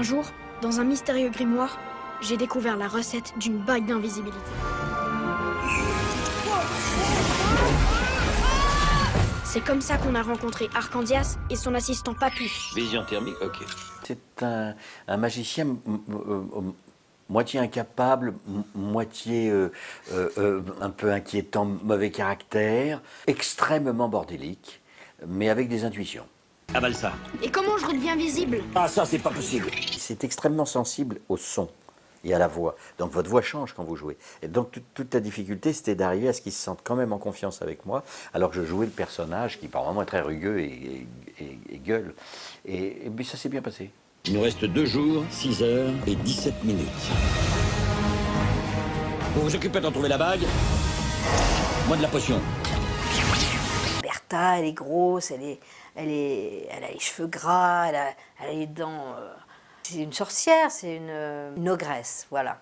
jour, dans un mystérieux grimoire, j'ai découvert la recette d'une bague d'invisibilité. C'est comme ça qu'on a rencontré Arcandias et son assistant Papus. Vision thermique, ok. C'est un magicien moitié incapable, moitié un peu inquiétant, mauvais caractère, extrêmement bordélique, mais avec des intuitions. Avale ça. Et comment je redeviens visible? Ah, ça, c'est pas possible. C'est extrêmement sensible au son et à la voix. Donc votre voix change quand vous jouez. Et donc toute la difficulté, c'était d'arriver à ce qu'ils se sentent quand même en confiance avec moi, alors que je jouais le personnage qui par moments est très rugueux et gueule. Et puis ça s'est bien passé. Il nous reste 2 jours, 6 heures et 17 minutes. Vous vous occupez d'en trouver la bague. Moi de la potion. Bertha, elle est grosse, elle a les cheveux gras, elle a les dents... C'est une sorcière, c'est une ogresse, voilà.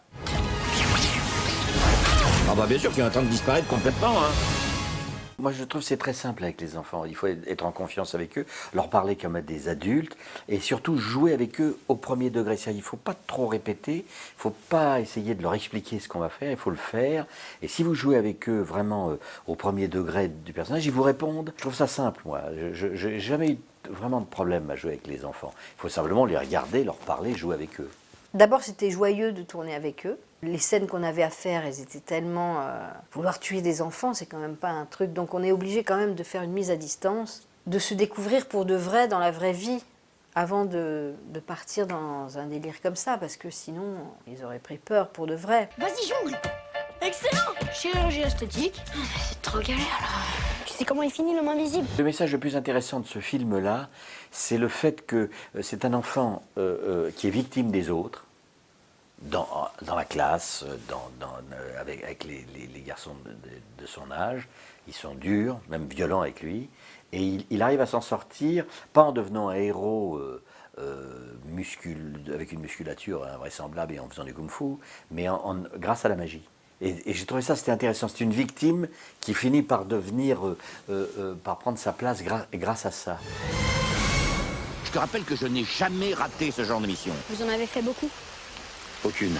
Ah bah bien sûr qu'il est en train de disparaître complètement, hein. Moi, je trouve que c'est très simple avec les enfants. Il faut être en confiance avec eux, leur parler comme à des adultes et surtout jouer avec eux au premier degré. Il ne faut pas trop répéter, il ne faut pas essayer de leur expliquer ce qu'on va faire, il faut le faire. Et si vous jouez avec eux vraiment au premier degré du personnage, ils vous répondent. Je trouve ça simple, moi. Je n'ai jamais eu vraiment de problème à jouer avec les enfants. Il faut simplement les regarder, leur parler, jouer avec eux. D'abord, c'était joyeux de tourner avec eux. Les scènes qu'on avait à faire, elles étaient tellement... Vouloir tuer des enfants, c'est quand même pas un truc. Donc on est obligé quand même de faire une mise à distance, de se découvrir pour de vrai dans la vraie vie, avant de partir dans un délire comme ça, parce que sinon, ils auraient pris peur pour de vrai. Vas-y, jongle! Excellent! Chirurgie esthétique. C'est trop galère, là. Tu sais comment il finit, l'homme invisible? Le message le plus intéressant de ce film-là, c'est le fait que c'est un enfant qui est victime des autres, dans la classe, avec les garçons de son âge. Ils sont durs, même violents avec lui, et il arrive à s'en sortir, pas en devenant un héros avec une musculature invraisemblable et en faisant du kung-fu, mais grâce à la magie. Et j'ai trouvé ça, c'était intéressant. C'est une victime qui finit par devenir, par prendre sa place grâce à ça. Je te rappelle que je n'ai jamais raté ce genre de mission. Vous en avez fait beaucoup? Aucune.